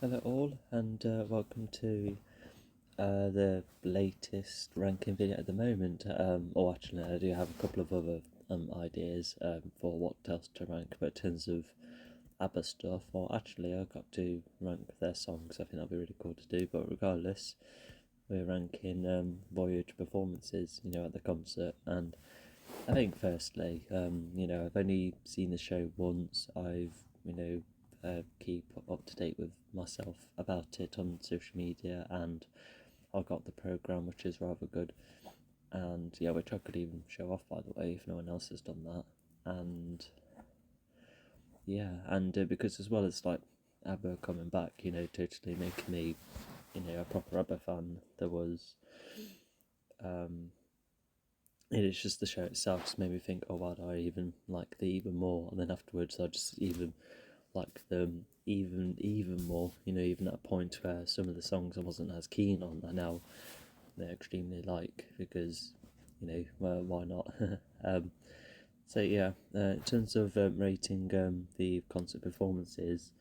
Hello all, and welcome to the latest ranking video at the moment. Or actually, I do have a couple of other ideas for what else to rank, but in terms of Abba stuff, or actually, I got to rank their songs. I think that'd be really cool to do. But regardless, we're ranking Voyage performances, at the concert, and I think firstly, I've only seen the show once. Keep up to date with myself about it on social media, and I got the program, which is rather good, and yeah, which I could even show off, by the way, if no one else has done that. And yeah, and because as well as like ABBA coming back, totally making me, a proper ABBA fan. There was, it's just the show itself just made me think, oh, why do I even like the even more? And then afterwards, I just even like them even more. Even at a point where some of the songs I wasn't as keen on, I now they're extremely like, because well, why not? So yeah, in terms of rating the concert performances,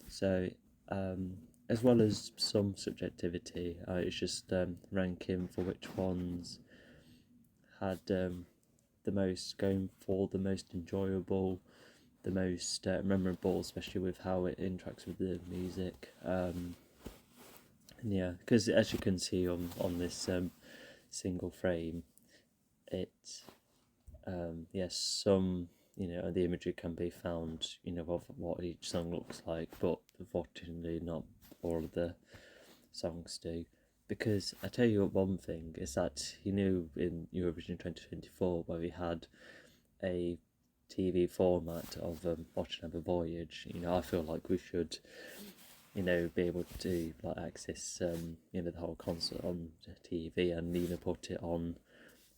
so as well as some subjectivity, it's just ranking for which ones had the most enjoyable, the most memorable, especially with how it interacts with the music. Yeah, because as you can see on this single frame, it yes, some the imagery can be found of what each song looks like, but unfortunately not all of the songs do. Because I tell you one thing is that in Eurovision 2024 where we had a TV format of watching Abba Voyage, I feel like we should, be able to like access, the whole concert on TV and even put it on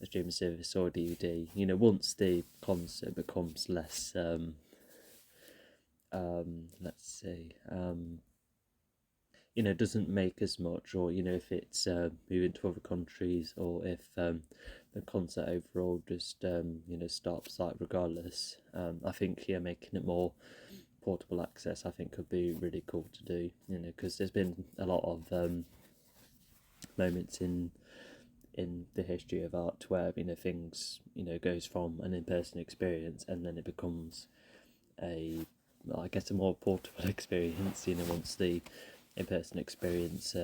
a streaming service or DVD. Once the concert becomes less, let's see, doesn't make as much, or if it's moving to other countries, or if the concert overall just stops, like regardless. I think making it more portable access I think could be really cool to do, because there's been a lot of moments in the history of art where things goes from an in-person experience and then it becomes a, I guess, a more portable experience once the in-person experience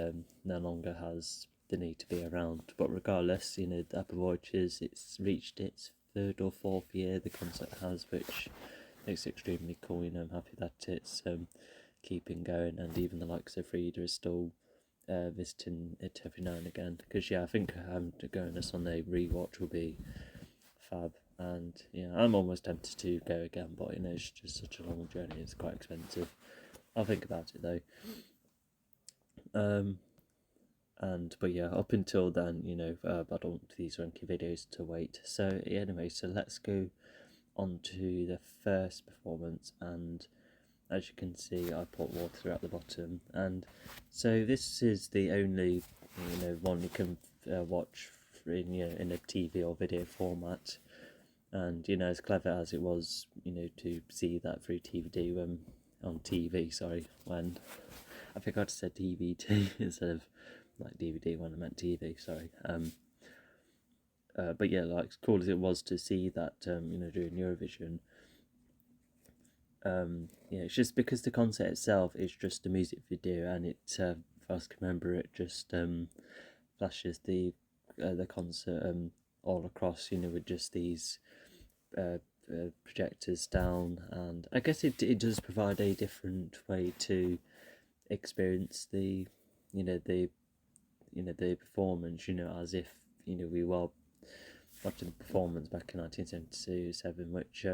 no longer has the need to be around. But regardless, the Abba Voyage it's reached its third or fourth year the concert has, which makes it extremely cool. I'm happy that it's keeping going, and even the likes of Frida is still visiting it every now and again, because I think to go on a Sunday rewatch will be fab. And I'm almost tempted to go again, but it's just such a long journey, it's quite expensive. I'll think about it though. But yeah, up until then, I don't want these ranking videos to wait. So anyway, so let's go on to the first performance, and as you can see, I put water at the bottom, and so this is the only one you can watch in a TV or video format. And as clever as it was, to see that through DVD on TV. Sorry, when I forgot to say DVD instead of like DVD when I meant TV. Sorry. But yeah, like as cool as it was to see that, during Eurovision. It's just because the concert itself is just a music video, and it, if I can remember, it just flashes the concert all across, with just these projectors down, and I guess it does provide a different way to experience the the performance, as if we were watching the performance back in 1977, which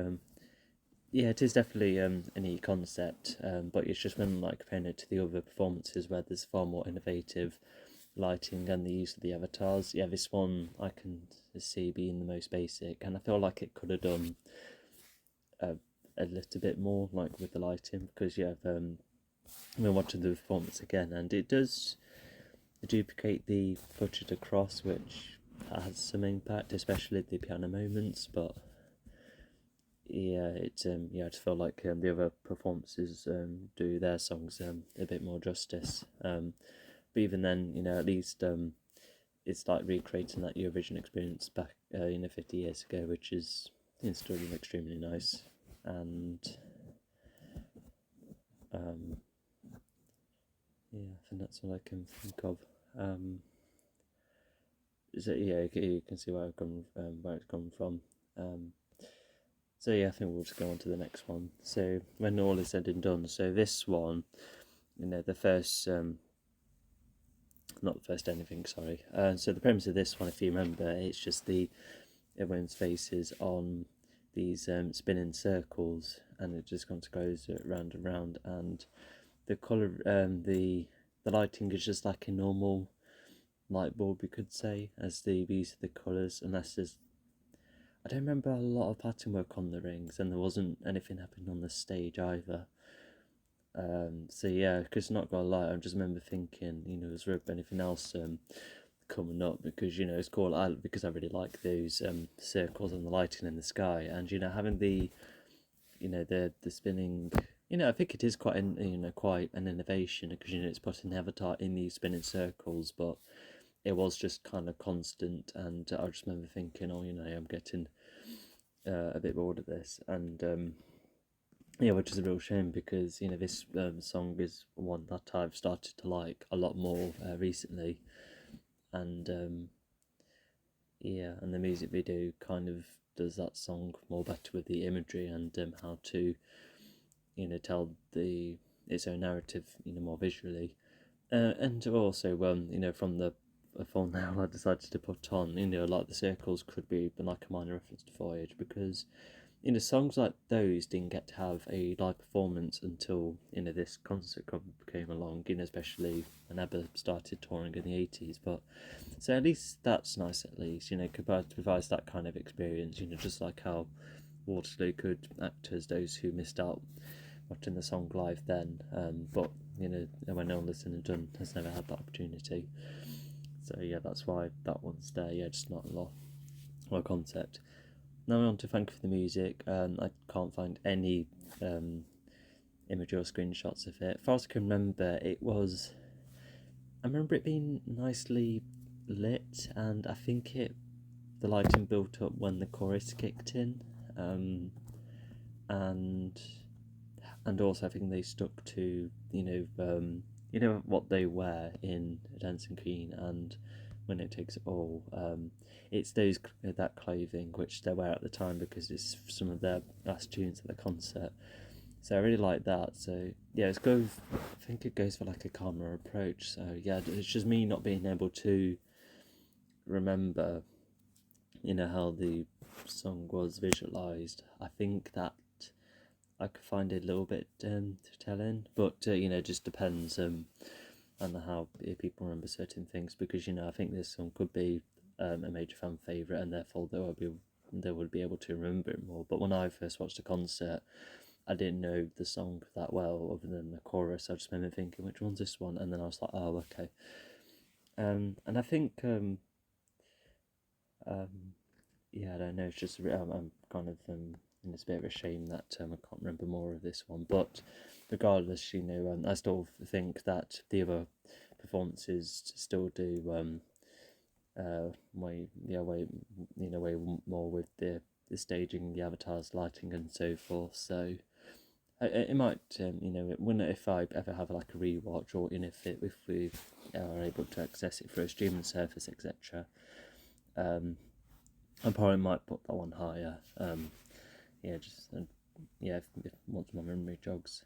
it is definitely a neat concept, but it's just when like comparing it to the other performances where there's far more innovative lighting and the use of the avatars. This one I can see being the most basic, and I feel like it could have done a little bit more, like with the lighting, because I'm watching the performance again, and it does duplicate the footage across, which has some impact, especially the piano moments. But yeah, I just feel like the other performances do their songs a bit more justice. But even then, at least it's like recreating that Eurovision experience back 50 years ago, which is still extremely nice. And yeah, I think that's all I can think of. So yeah, you can see where it's come from. So yeah, I think we'll just go on to the next one. So when all is said and done, so this one, the first, not the first anything, sorry. So the premise of this one, if you remember, it's just everyone's faces on these spinning circles, and it just kind of goes round and round, and the colour, the lighting is just like a normal light bulb, you could say, as the use of the colours, unless there's, I don't remember a lot of pattern work on the rings, and there wasn't anything happening on the stage either. So yeah, because not gonna lie, I just remember thinking, is there anything else coming up? Because it's cool. Because I really like those circles and the lighting in the sky, and having the spinning. I think it is quite quite an innovation, because it's putting the avatar in these spinning circles, but it was just kind of constant, and I just remember thinking, I'm getting a bit bored of this, and yeah, which is a real shame, because this song is one that I've started to like a lot more recently, and yeah, and the music video kind of does that song more better with the imagery, and how to tell its own narrative more visually, and also from the thumbnail I decided to put on, like the circles could be like a minor reference to Voyage, because songs like those didn't get to have a live performance until this concert club came along, especially when Abba started touring in the 80s. But so at least that's nice, at least provides that kind of experience, just like how Waterloo could act as those who missed out watching the song live then, but when all is said and done, has never had that opportunity. So yeah, that's why that one's there. Yeah, just not a lot of concept. Now on to Thank You for the Music. I can't find any image or screenshots of it. As far as I can remember, I remember it being nicely lit, and I think the lighting built up when the chorus kicked in, and also I think they stuck to what they wear in Dancing Queen and When It Takes It All. It's that clothing which they wear at the time, because it's some of their last tunes at the concert. So I really like that. So yeah, I think it goes for like a calmer approach. So yeah, it's just me not being able to remember, how the song was visualized. I think that I could find it a little bit telling, but just depends on how people remember certain things, because I think this song could be a major fan favourite, and therefore they would be able to remember it more. But when I first watched the concert, I didn't know the song that well, other than the chorus. I just remember thinking, which one's this one? And then I was like, oh, okay. And I think yeah, I don't know. It's just I'm kind of and it's a bit of a shame that I can't remember more of this one. But regardless, I still think that the other performances still do way more with the staging, the avatars, lighting, and so forth. So it might when if I ever have like a rewatch, or if we are able to access it through a streaming service, etc. I probably might put that one higher. Yeah, just if once my memory jogs.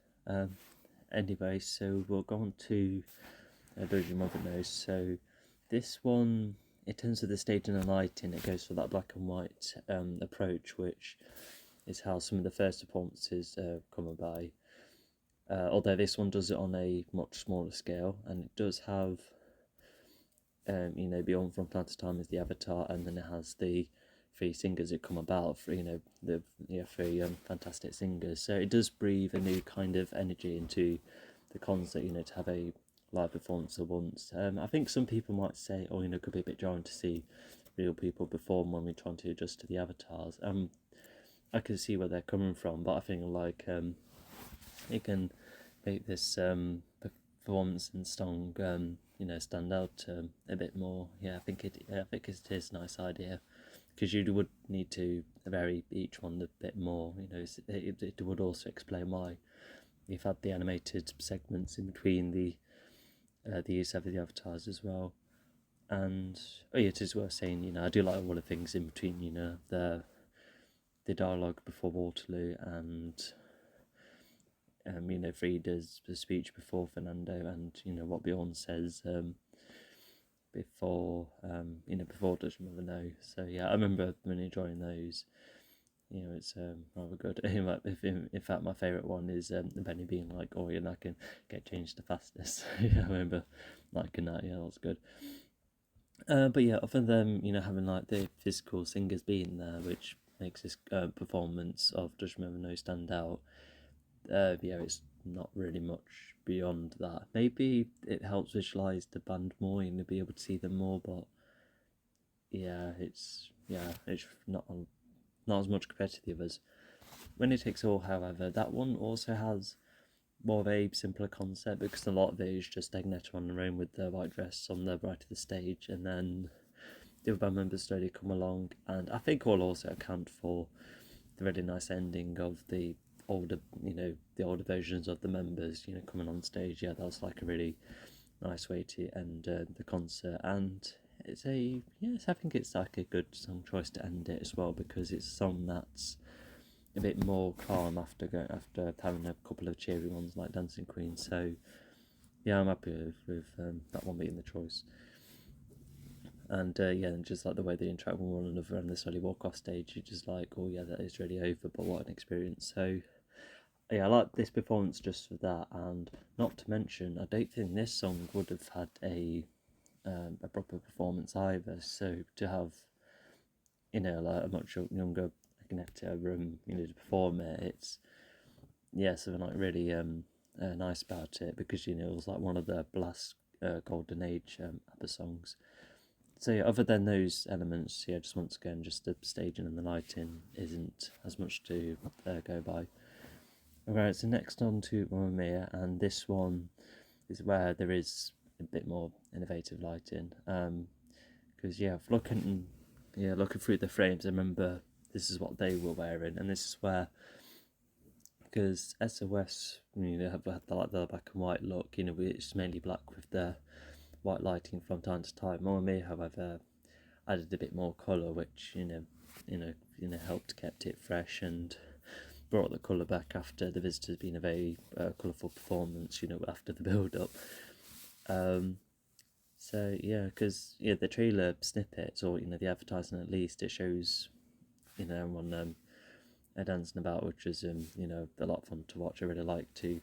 Anyway, so we'll go on to Doja Mother Knows. So this one, in terms of the staging and lighting, it goes for that black and white approach, which is how some of the first performances come about. Although this one does it on a much smaller scale, and it does have Beyond From Time to Time is the avatar, and then it has the three singers that come about for the three fantastic singers. So it does breathe a new kind of energy into the concert, to have a live performance at once. I think some people might say, it could be a bit jarring to see real people perform when we're trying to adjust to the avatars. I can see where they're coming from, but I think like it can make this performance and song stand out a bit more. I think it is a nice idea, because you would need to vary each one a bit more. It would also explain why you've had the animated segments in between the use of the avatars as well. And it is worth saying, I do like all the things in between, the dialogue before Waterloo, and Frida's speech before Fernando, and what Bjorn says before before Does Your Mother Know. So I remember really enjoying those. It's rather good. In fact, my favourite one is Benny being like, "Oh, I can get changed the fastest." I remember liking that. That's good. But other than having like the physical singers being there, which makes this performance of Does Your Mother Know stand out. It's not really much beyond that. Maybe it helps visualize the band more and be able to see them more, but it's not as much compared to the others. When It Takes All, however, that one also has more of a simpler concept, because a lot of it is just Agneta on her own with the white dress on the right of the stage, and then the other band members slowly come along, and I think will also account for the really nice ending of the older versions of the members coming on stage. That's like a really nice way to end the concert, and I think it's like a good song choice to end it as well, because it's a song that's a bit more calm after having a couple of cheery ones like Dancing Queen. So I'm happy with that one being the choice. And and just like the way they interact with one another and they slowly walk off stage, you're just like, oh yeah, that is really over, but what an experience. So I like this performance just for that. And not to mention, I don't think this song would have had a proper performance either. So to have like a much younger Agneta to perform it, it's something like really nice about it, because it was like one of the last golden age Abba songs. So other than those elements, just once again, just the staging and the lighting isn't as much to go by. Alright, so next on to Mamma Mia, and this one is where there is a bit more innovative lighting. Because looking through the frames, I remember this is what they were wearing, and this is where, because SOS have had the black and white look, it's mainly black with the white lighting from time to time. Mamma Mia, however, added a bit more colour, which helped kept it fresh and brought the colour back after the Visitors being a very colourful performance. After the build up. Because the trailer snippets, or the advertising at least, it shows everyone dancing about, which is a lot of fun to watch. I really like to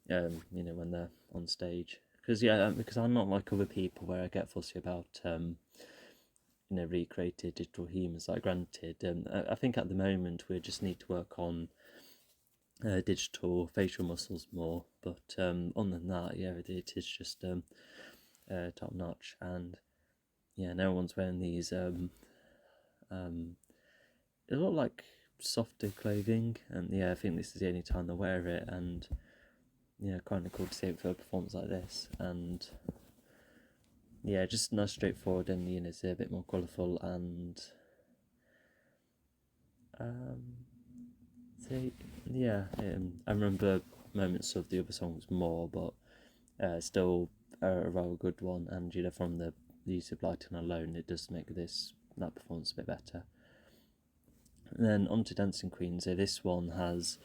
when they're on stage. Because I'm not like other people where I get fussy about recreated digital humans. Like, granted, I think at the moment we just need to work on digital facial muscles more. But other than that, it is just top notch. And no one's wearing these they look like softer clothing, and I think this is the only time they wear it, and kind of cool to see it for a performance like this. And just nice, straightforward, and it's a bit more colourful. And I remember moments of the other songs more, but still a rather good one. And from the use of lighting alone, it does make that performance a bit better. And then on to Dancing Queen. So this one has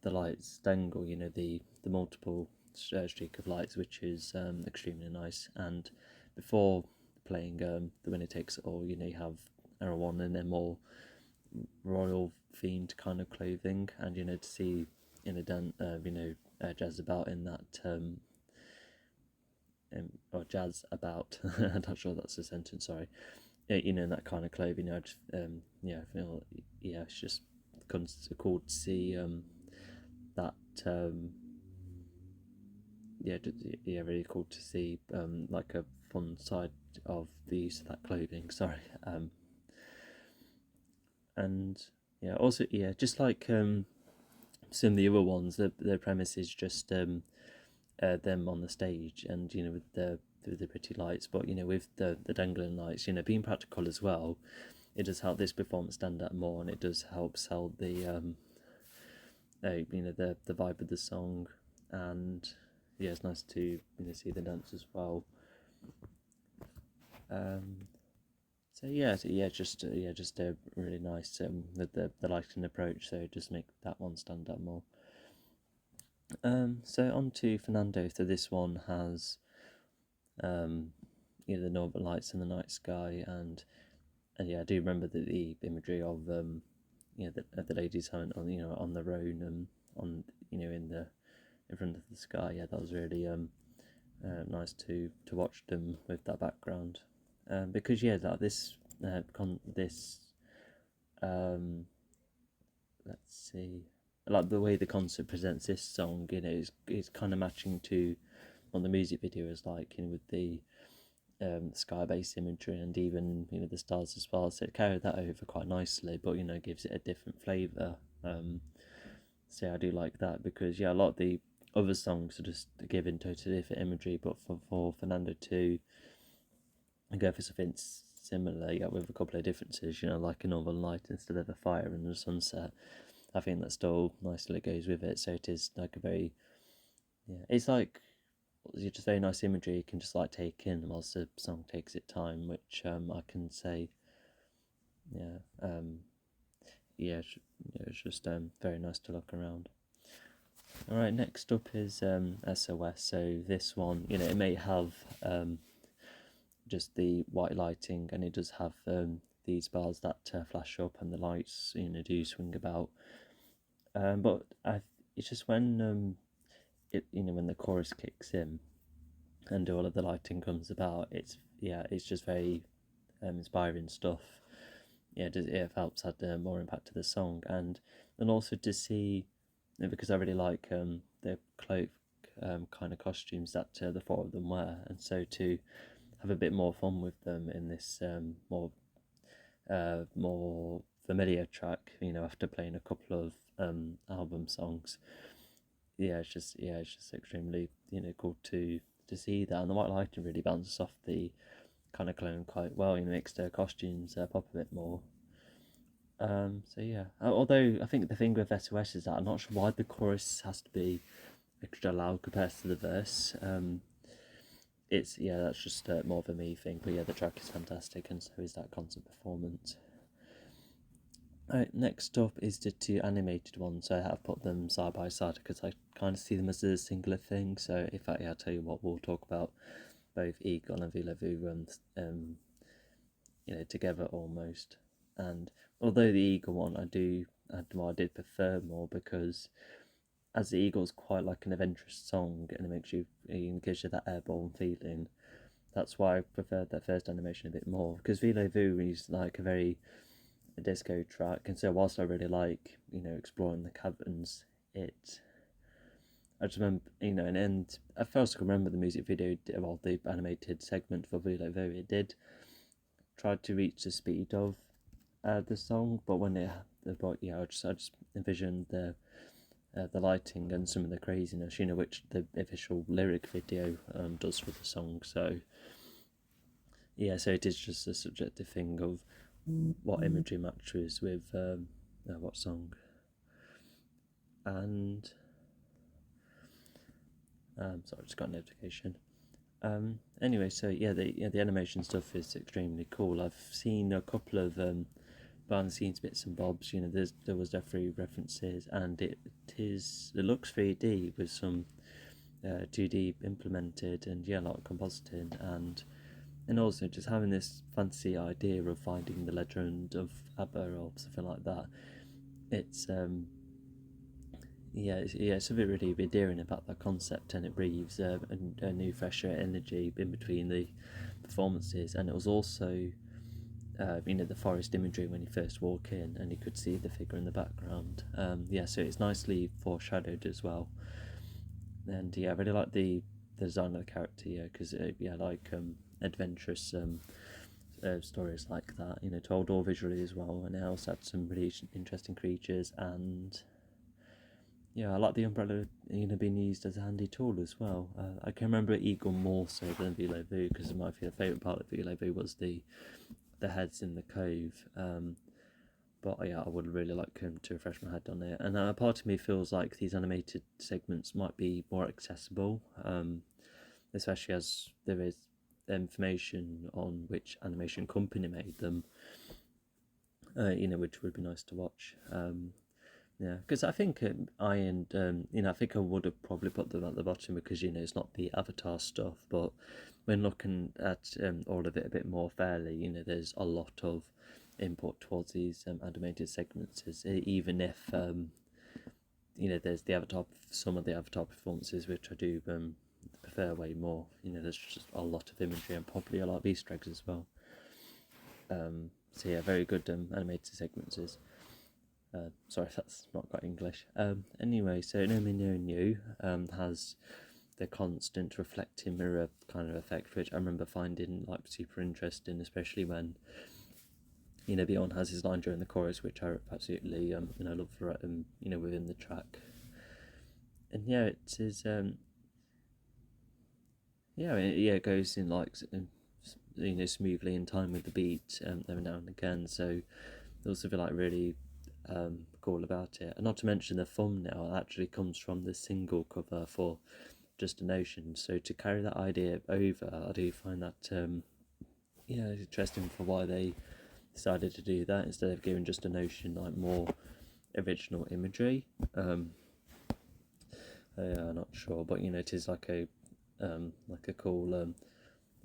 the lights dangle, the multiple streak of lights, which is extremely nice. And before playing the Winner Takes It All, you have everyone in their more royal themed kind of clothing, and to see jazz about in that or jazz about I'm not sure that's a sentence, sorry. In that kind of clothing, I just I feel it's just cool to see that really cool to see like a fun side of the use of that clothing, sorry. And yeah. Also, yeah, just like some of the other ones, the premise is just them on the stage, and with the pretty lights, but with the dangling lights, being practical as well, it does help this performance stand out more, and it does help sell the the vibe of the song, and yeah, it's nice to see the dance as well. Um, just a really nice the lighting approach, so just make that one stand out more. So on to Fernando. So this one has the northern lights and the night sky, and yeah, I do remember the imagery of the ladies on on their own on in front of the sky. Yeah, that was really nice to watch them with that background, because yeah, like this um, let's see, like the way the concert presents this song, is kind of matching to what the music video is like, with the sky-based imagery, and even the stars as well. So it carried that over quite nicely, but gives it a different flavour. So yeah, I do like that, because yeah, a lot of the other songs are just given totally different imagery, but for Fernando to go for something similar, yeah, with a couple of differences, like a northern light instead of a fire and a sunset, I think that still nicely goes with it. So it is like a very, yeah, it's like just very nice imagery you can just like take in whilst the song takes its time, which I can say, yeah, yeah, it's just very nice to look around. All right, next up is SOS. So this one, it may have just the white lighting, and it does have these bars that flash up, and the lights do swing about. But it's just when when the chorus kicks in and all of the lighting comes about, it's just very inspiring stuff. Yeah, it helps add more impact to the song, and also to see, because I really like the cloak kind of costumes that the four of them wear, and so to have a bit more fun with them in this more familiar track, after playing a couple of album songs. It's just extremely cool to see that, and the white lighting really bounces off the kind of clone quite well. Makes their costumes pop a bit more. So yeah, although I think the thing with SOS is that I'm not sure why the chorus has to be extra loud compared to the verse. That's just more of a me thing, but yeah, the track is fantastic, and so is that concert performance. Alright, next up is the two animated ones. So I have put them side by side because I kind of see them as a singular thing. So in fact, yeah, I'll tell you what, we'll talk about both Eagle and Vila-Vu together almost. And although the Eagle one I did prefer more, because as the Eagle's quite like an adventurous song, and it gives you that airborne feeling. That's why I preferred that first animation a bit more, because Vila-Vu is like a disco track, and so whilst I really like exploring the caverns, I just remember and at first I can remember the music video, well, the animated segment for Vila-Vu, it did try to reach the speed of the song, but I just envisioned the lighting and some of the craziness, which the official lyric video does for the song. So yeah, so it is just a subjective thing of what imagery matches with what song. And sorry, I just got a notification. Anyway, so yeah, the animation stuff is extremely cool. I've seen a couple of behind the scenes bits and bobs. There was definitely references, and it looks 3D with some 2D implemented, and yeah, a lot of compositing, and also just having this fantasy idea of finding the legend of Abba or something like that. It's it's something really endearing about that concept, and it breathes a new, fresher energy in between the performances. And it was also the forest imagery when you first walk in, and you could see the figure in the background. So it's nicely foreshadowed as well. And yeah, I really like the design of the character, because like adventurous stories like that, told all visually as well, and it also had some really interesting creatures. And yeah, I like the umbrella, being used as a handy tool as well. I can remember Eagle more so than Velo Vu, because my favourite part of Velo Vu was the heads in the cove. But yeah, I would really like to refresh my head on it. And a part of me feels like these animated segments might be more accessible, especially as there is information on which animation company made them, which would be nice to watch. Yeah, because I think I think I would have probably put them at the bottom because it's not the Avatar stuff, but when looking at all of it a bit more fairly, there's a lot of input towards these animated segments. Even if there's some of the Avatar performances which I do prefer way more. There's just a lot of imagery and probably a lot of Easter eggs as well. So yeah, very good animated segments. Sorry, that's not quite English. Anyway, so No Me No New has the constant reflecting mirror kind of effect, which I remember finding like super interesting, especially when Bjorn has his line during the chorus, which I absolutely love for within the track. And yeah, it is it goes in like smoothly in time with the beat every now and again. So I also feel like really cool about it. And not to mention the thumbnail actually comes from the single cover for Just a Notion. So to carry that idea over, I do find that interesting for why they decided to do that instead of giving Just a Notion like more original imagery. I'm not sure, but it is like a cool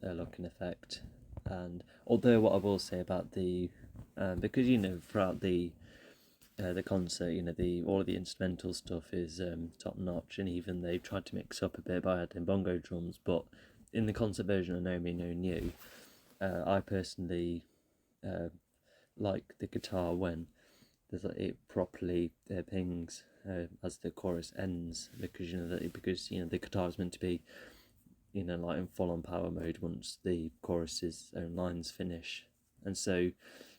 looking effect. And although what I will say about the because throughout the concert, all of the instrumental stuff is top notch, and even they've tried to mix up a bit by adding bongo drums. But in the concert version of No Me No New, I personally like the guitar when it properly pings as the chorus ends, because the guitar is meant to be like in full on power mode once the chorus's own lines finish. And so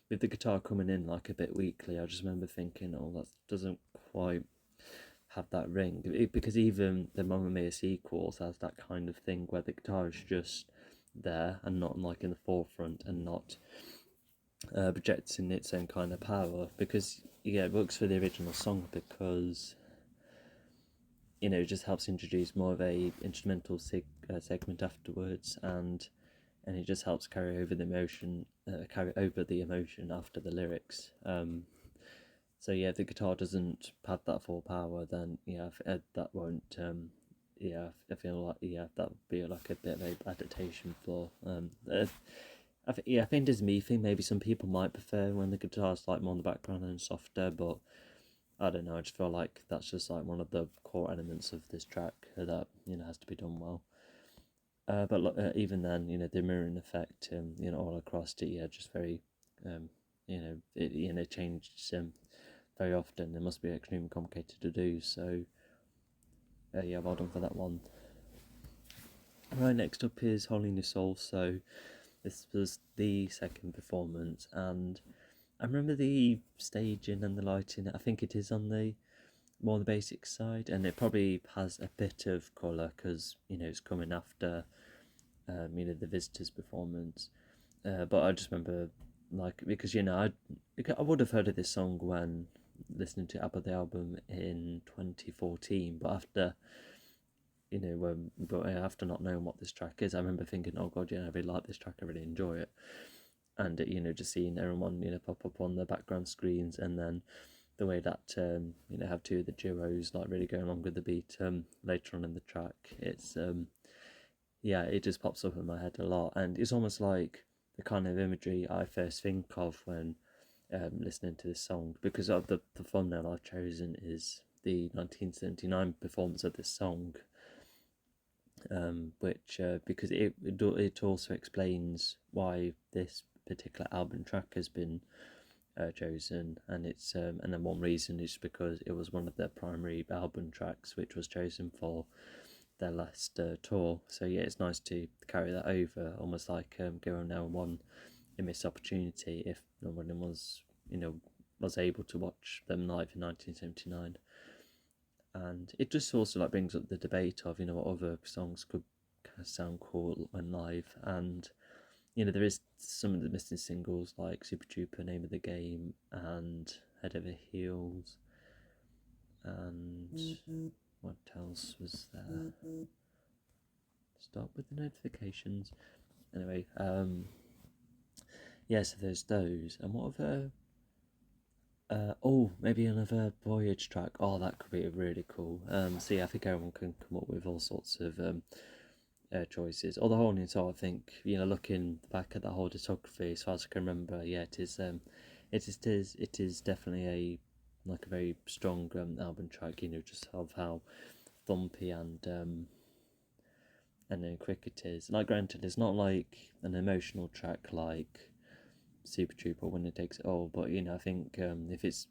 with the guitar coming in like a bit weakly, I just remember thinking, oh, that doesn't quite have that ring, because even the Mamma Mia sequels has that kind of thing where the guitar is just there and not like in the forefront and not projecting its own kind of power, because it works for the original song because it just helps introduce more of a instrumental segment afterwards, and it just helps carry over the emotion after the lyrics. So yeah, if the guitar doesn't have that full power, then that won't. I feel like that would be like a bit of a adaptation flaw. I think it's me thing. Maybe some people might prefer when the guitar's like more in the background and softer, but I don't know. I just feel like that's just like one of the core elements of this track that has to be done well. But even then, the mirroring effect, all across it, just very, it changes very often. It must be extremely complicated to do. So, well done for that one. Right, next up is Holy New Soul. So, this was the second performance, and I remember the staging and the lighting. I think it is on the more on the basic side, and it probably has a bit of colour because it's coming after the Visitors performance. But I just remember because I would have heard of this song when listening to Abba the album in 2014, but after after not knowing what this track is, I remember thinking, oh god, I really like this track, I really enjoy it. And just seeing everyone pop up on the background screens, and then the way that have two of the duos like really going along with the beat later on in the track, it's it just pops up in my head a lot, and it's almost like the kind of imagery I first think of when listening to this song, because of the thumbnail I've chosen is the 1979 performance of this song, which because it also explains why this particular album track has been chosen, and it's and then one reason is because it was one of their primary album tracks which was chosen for their last tour. So yeah, it's nice to carry that over, almost like Go Now One a missed opportunity if no one was, was able to watch them live in 1979. And it just also like brings up the debate of, what other songs could kind of sound cool when live. And there is some of the missing singles like Super Trooper, Name of the Game, and Head Over Heels, and what else was there? Stop with the notifications. Anyway, so there's those. And what other? Maybe another Voyage track. Oh, that could be really cool. So yeah, I think everyone can come up with all sorts of choices. Or the whole new song, I think, looking back at the whole discography, as far as I can remember, it is definitely a very strong album track. Just of how thumpy and then quick it is. Like, granted, it's not like an emotional track like Super Trooper when it takes it all, but I think if it's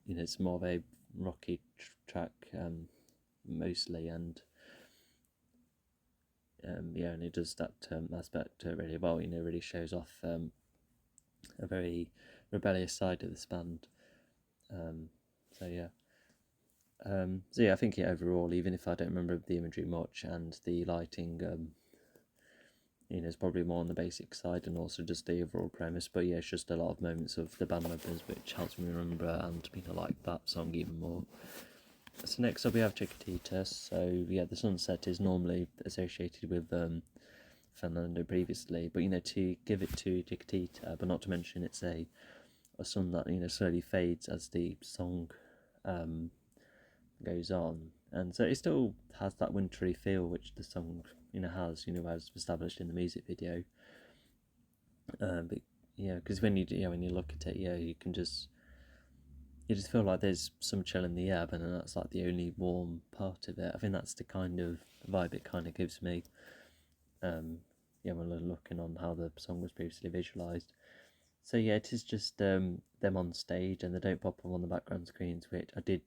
it's more of a rocky track mostly, and and it does that aspect really well. Really shows off a very rebellious side of this band. I think overall, even if I don't remember the imagery much and the lighting, it's probably more on the basic side, and also just the overall premise. But yeah, it's just a lot of moments of the band members which helps me remember and like that song even more. So next up we have Chiquitita. So yeah, the sunset is normally associated with Fernando previously, but to give it to Chiquitita, but not to mention it's a sun that slowly fades as the song goes on, and so it still has that wintry feel which the song has, as established in the music video. But because when you look at it, you can just feel like there's some chill in the air, but then that's like the only warm part of it. I think that's the kind of vibe it kind of gives me. When looking on how the song was previously visualized. So yeah, it is just them on stage, and they don't pop up on the background screens, which I did.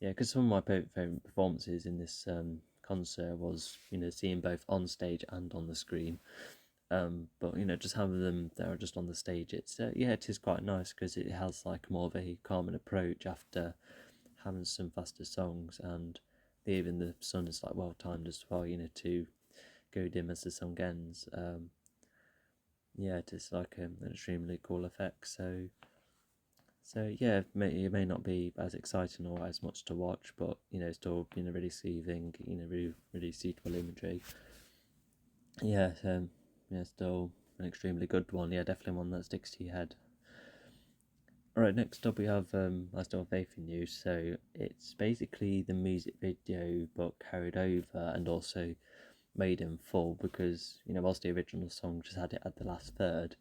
Because some of my favourite performances in this concert was seeing both on stage and on the screen. But just having them there just on the stage, it's it is quite nice because it has like more of a calming approach after having some faster songs, and even the sun is like well timed as well. To go dim as the song ends. It is like an extremely cool effect. So yeah, it may not be as exciting or as much to watch, but still really soothing, really suitable imagery. Still an extremely good one. Definitely one that sticks to your head. Alright, next up we have I Still Have Faith in You. So it's basically the music video but carried over and also made in full, because whilst the original song just had it at the last third,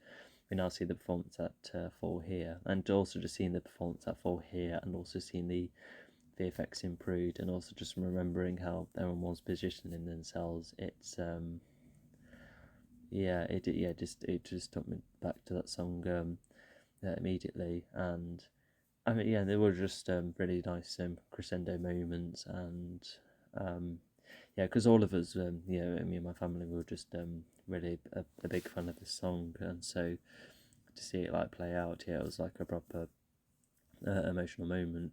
we now see the performance at full here, and also just seeing the performance at full here, and also seeing the VFX improved, and also just remembering how everyone was positioning themselves. It's it just took me back to that song immediately, and I mean there were just really nice crescendo moments, and because all of us, me and my family were just really a big fan of this song, and so to see it like play out, it was like a proper emotional moment.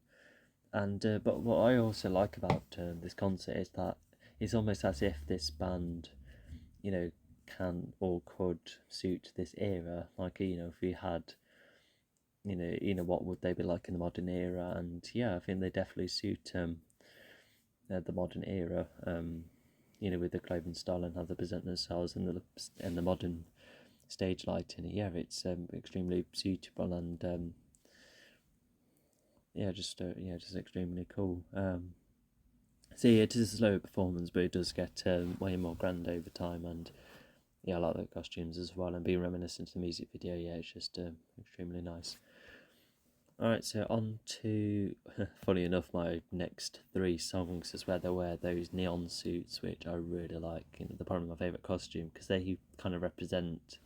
And but what I also like about this concert is that it's almost as if this band, can or could suit this era. Like if we had, what would they be like in the modern era? And I think they definitely suit the modern era. With the clothing style and how they present themselves, and the modern stage lighting. It's extremely suitable, and just extremely cool. It is a slower performance, but it does get way more grand over time, and I like the costumes as well, and being reminiscent to the music video. It's just extremely nice. Alright, so on to, funny enough, my next 3 songs is where they wear those neon suits, which I really like. They're probably my favourite costume, because they kind of represent,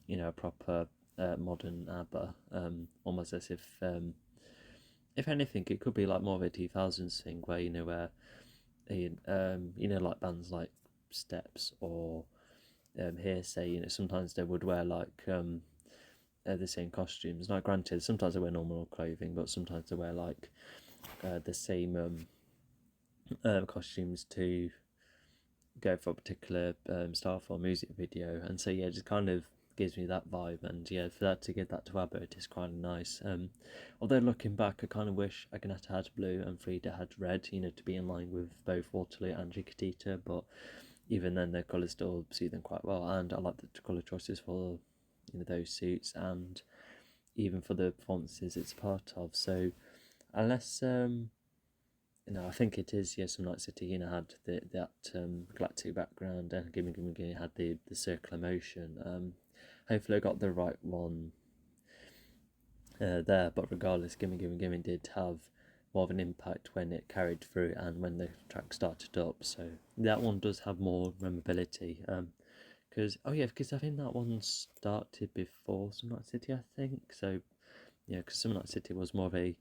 a proper modern ABBA, almost as if anything, it could be like more of a 2000s thing, where, like bands like Steps or hearsay. Sometimes they would wear like the same costumes. Now, granted, sometimes they wear normal clothing, but sometimes they wear like the same costumes to go for a particular style for a music video. And so it just kind of gives me that vibe. And for that to give that to Abba, it is quite nice. Although looking back, I kind of wish Agneta had blue and Frida had red, to be in line with both Waterloo and Chiquitita. But even then, their colours still suit them quite well. And I like the colour choices for those suits, and even for the performances it's part of. So unless I think it is Some Night City had that galactic background, and Gimme Gimme Gimme had the circular motion. Hopefully I got the right one there, but regardless, Gimme Gimme Gimme did have more of an impact when it carried through and when the track started up, so that one does have more memorability. Because I think that one started before Some Night City, I think. So because Some Night City was more of a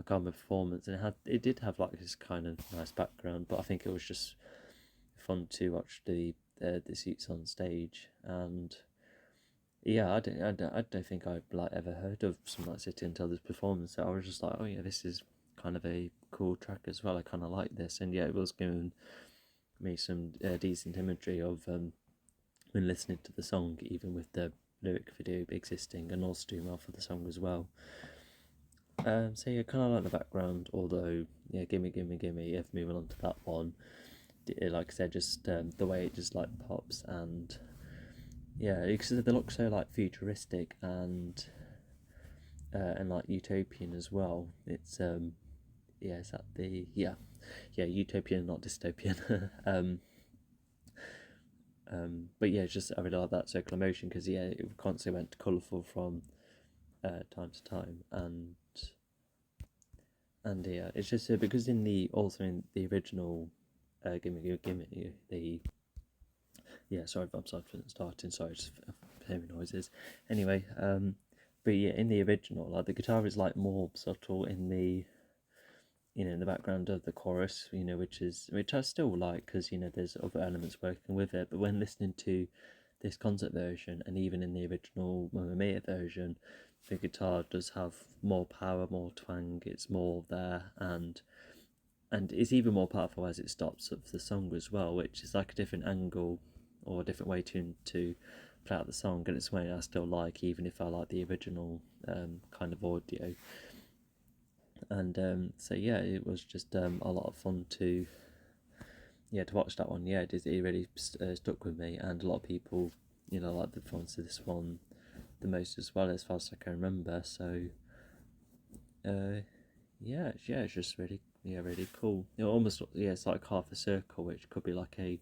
common performance, and it did have like this kind of nice background, but I think it was just fun to watch the suits on stage. And I don't think I'd like ever heard of Some Night City until this performance. So I was just like, this is kind of a cool track as well. I kind of like this, and it was giving me some decent imagery of when listening to the song, even with the lyric video existing, and also doing well for the song as well. So kind of like the background, although Gimme Gimme Gimme, if moving on to that one, like I said, just the way it just like pops, and because they look so like futuristic and like utopian as well. It's is that the utopian, not dystopian. But it's just I really like that circular motion, because it constantly went colourful from time to time, and it's just because in the original Gimme Gimme Gimme, sorry I'm sorry for starting, sorry, just hearing noises. Anyway, but in the original, like the guitar is like more subtle in the in the background of the chorus, which I still like, because there's other elements working with it. But when listening to this concert version, and even in the original Mamma Mia version, the guitar does have more power, more twang. It's more there, and it's even more powerful as it stops up the song as well, which is like a different angle or a different way to play out the song, and it's a way I still like, even if I like the original kind of audio. And it was just a lot of fun to watch that one. It really stuck with me, and a lot of people like the performance of this one the most as well, as far as I can remember. So it's just really really cool. Almost it's like half a circle, which could be like a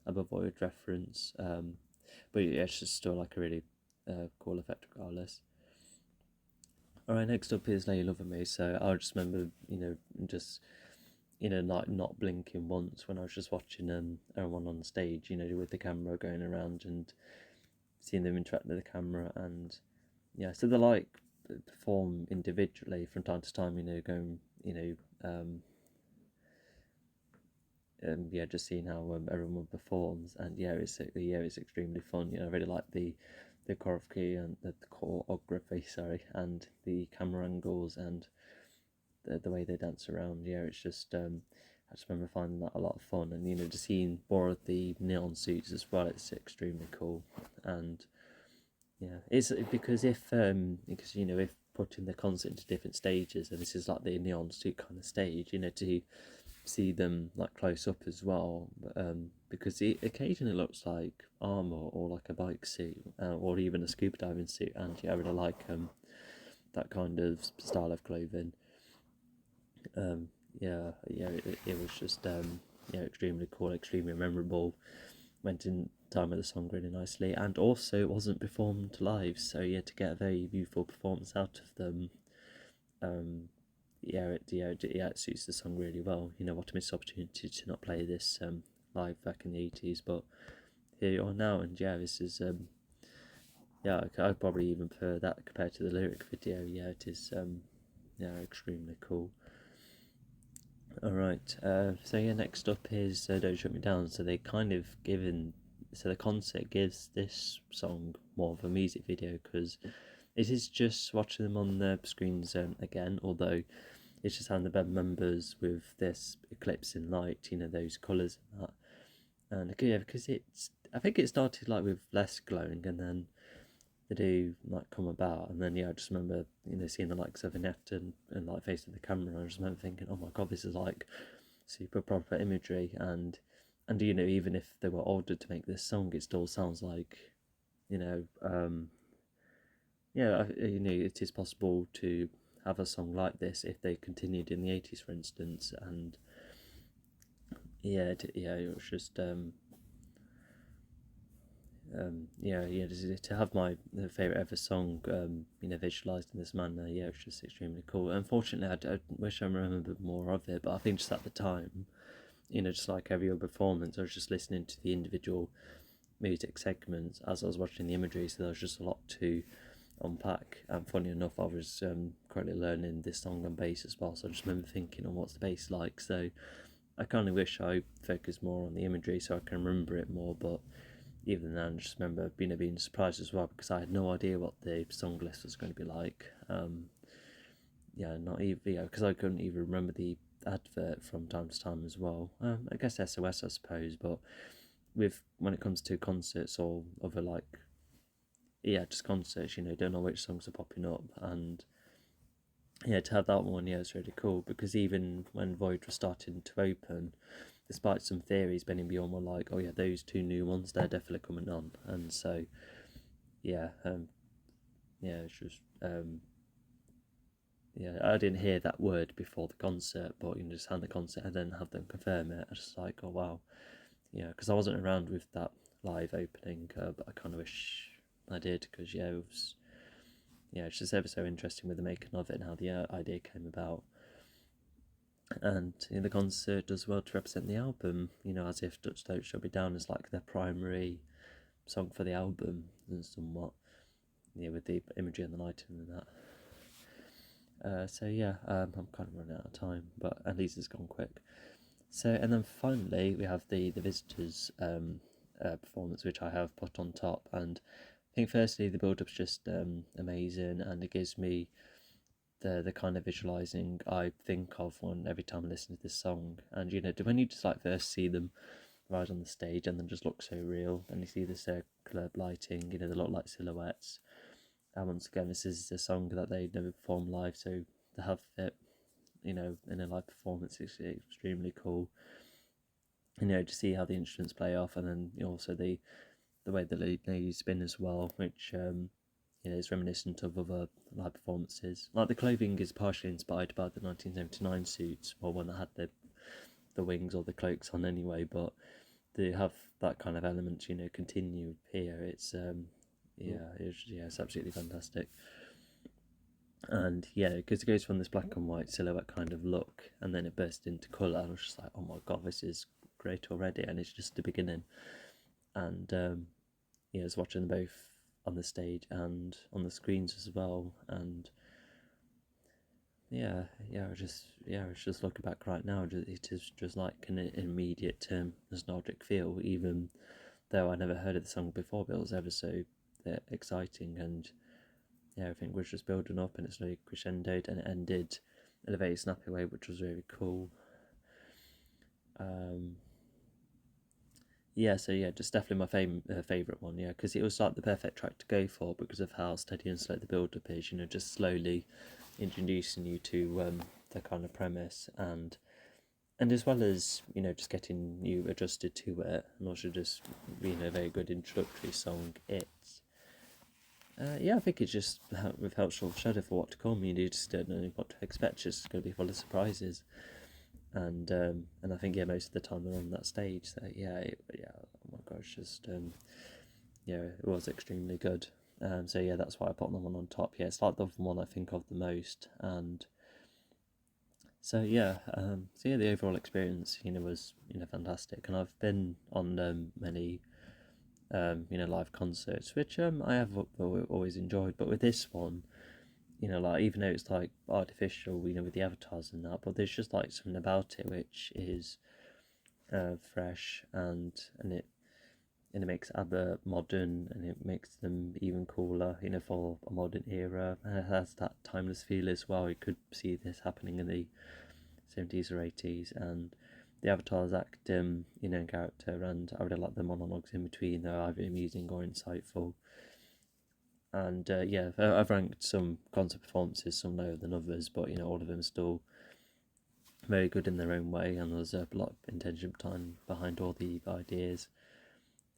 Abba Voyage reference, but it's just still like a really cool effect regardless. Alright, next up is Lay Your Love on Me. So I just remember, just, like not blinking once when I was just watching everyone on stage, with the camera going around and seeing them interact with the camera. And so they like perform individually from time to time, going, just seeing how everyone performs. And it's extremely fun. I really like the choreography and the choreography, and the camera angles and the way they dance around. It's just I just remember finding that a lot of fun, and just seeing more of the neon suits as well. It's extremely cool. And it's because if putting the concert into different stages, and this is like the neon suit kind of stage, to see them like close up as well, because it occasionally looks like armor or like a bike suit, or even a scuba diving suit. And I really like that kind of style of clothing. It was just extremely cool, extremely memorable. Went in time with the song really nicely, and also it wasn't performed live, so to get a very beautiful performance out of them, it suits the song really well. What a missed opportunity to not play this live back in the 80s, but here you are now. And this is I'd probably even prefer that compared to the lyric video. It is extremely cool. Alright, so next up is Don't Shut Me Down. So they kind of given so the concert gives this song more of a music video, because it is just watching them on the screens again, although it's just having the band members with this eclipse in light, those colours and that. And yeah, because I think it started like with less glowing, and then they do like come about, and then I just remember seeing the likes of Annette and like facing the camera, and I just remember thinking, oh my god, this is like super proper imagery, and even if they were ordered to make this song, it still sounds like it is possible to have a song like this if they continued in the 80s, for instance. And it was just to have my favourite ever song visualised in this manner, it was just extremely cool. Unfortunately, I wish I remembered more of it, but I think just at the time, just like every other performance, I was just listening to the individual music segments as I was watching the imagery, so there was just a lot to unpack. And funny enough, I was currently learning this song on bass as well, so I just remember thinking, what's the bass like? So I kind of wish I focused more on the imagery so I can remember it more, but even then I just remember being surprised as well, because I had no idea what the song list was going to be like. Not even, because I couldn't even remember the advert from time to time as well. I guess SOS, I suppose, but when it comes to concerts or other just concerts, don't know which songs are popping up. And to have that one, it's really cool, because even when Voyage was starting to open, despite some theories, Benny and Beyond were like, oh yeah, those two new ones, they're definitely coming on. And so it's just I didn't hear that word before the concert, but just having the concert and then have them confirm it, I was just like, oh wow, because I wasn't around with that live opening, but I kind of wish I did, because it was it's just ever so interesting with the making of it and how the idea came about. And the concert does well to represent the album, as if Dutch Don't Shut Me Down is like their primary song for the album, and somewhat with the imagery and the lighting and that. I'm kind of running out of time, but at least it's gone quick. So, and then finally we have the Visitors performance, which I have put on top. And I think firstly the build-up's just amazing, and it gives me the kind of visualising I think of every time I listen to this song. And when you just like first see them right on the stage and then just look so real, and you see the circular lighting, they look like silhouettes. And once again, this is a song that they never perform live, so to have it, in a live performance is extremely cool. To see how the instruments play off, and then also the way the ladies spin as well, which is reminiscent of other live performances. Like the clothing is partially inspired by the 1979 suits, or one that had the wings or the cloaks on anyway, but to have that kind of element, continue here, it's it's absolutely fantastic. And because it goes from this black and white silhouette kind of look, and then it bursts into colour, and I was just like, oh my god, this is great already, and it's just the beginning. And I was watching them both on the stage and on the screens as well, and I was just looking back right now, it is just like an immediate nostalgic feel, even though I never heard of the song before, but it was ever so exciting. And everything was just building up, and it slowly crescendoed, and it ended in a very snappy way, which was really cool. Just definitely my favourite one, because it was like the perfect track to go for, because of how steady and slow the build-up is, just slowly introducing you to the kind of premise, and as well as, just getting you adjusted to it, and also just being a very good introductory song. I think it's just with helpful shadow for what to come. You just don't know what to expect. It's going to be full of surprises, and I think most of the time they're on that stage. So oh my gosh, just it was extremely good. That's why I put them on top. It's like the one I think of the most, and the overall experience was fantastic. And I've been on many live concerts, which I have always enjoyed, but with this one, like, even though it's like artificial, with the avatars and that, but there's just like something about it which is fresh, and and it makes ABBA modern, and it makes them even cooler, for a modern era. And it has that timeless feel as well. You could see this happening in the 70s or 80s, and the avatars act, in character, and I really like the monologues in between. They're either amusing or insightful. And I've ranked some concert performances, some lower than others, but all of them are still very good in their own way, and there's a lot of intention behind all the ideas.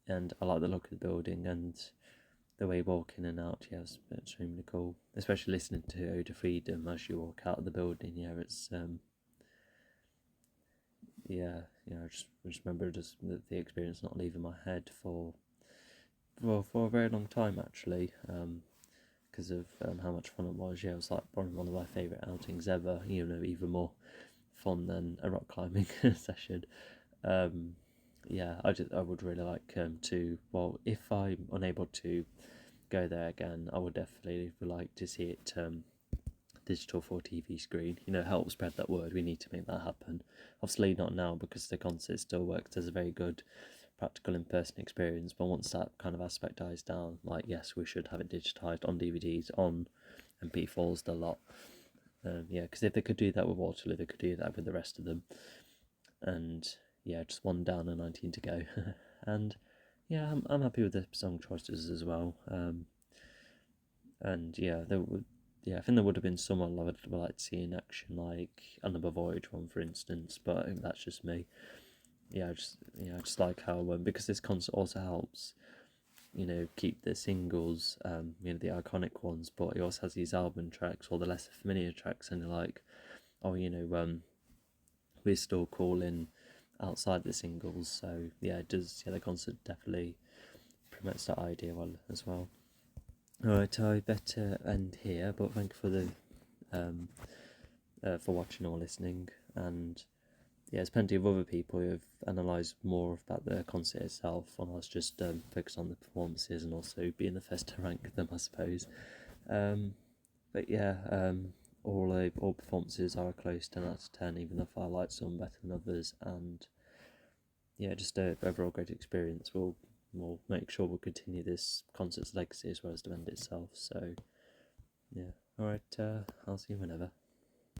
And I like the look of the building and the way you walk in and out. Yeah, it's extremely cool, especially listening to Ode to Freedom as you walk out of the building. Yeah, it's I just remember the experience not leaving my head for a very long time, actually, because of how much fun it was. Yeah, it was like probably one of my favourite outings ever. Even more fun than a rock climbing session. I would really like to. Well, if I'm unable to go there again, I would definitely like to see it digital for TV screen. Help spread that word. We need to make that happen. Obviously not now, because the concert still works as a very good practical in-person experience, but once that kind of aspect dies down, like, yes, we should have it digitized on DVDs, on MP4s, the lot. Because if they could do that with Waterloo, they could do that with the rest of them. And just one down and 19 to go. And I'm happy with the song choices as well. I think there would have been someone I would like to see in action, like an Abba Voyage one, for instance. But I think that's just me. I just like how because this concert also helps, keep the singles, the iconic ones, but it also has these album tracks or the lesser familiar tracks, and you're like, oh, we're still calling outside the singles. So it does. The concert definitely promotes that idea well as well. Alright, I better end here, but thank you for for watching or listening. And there's plenty of other people who have analysed more about the concert itself, and I was just focused on the performances and also being the first to rank them, I suppose. All performances are close 10 out of 10, even if I like some better than others. And just a overall great experience. We'll make sure we'll continue this concert's legacy as well as the event itself. So alright, I'll see you whenever.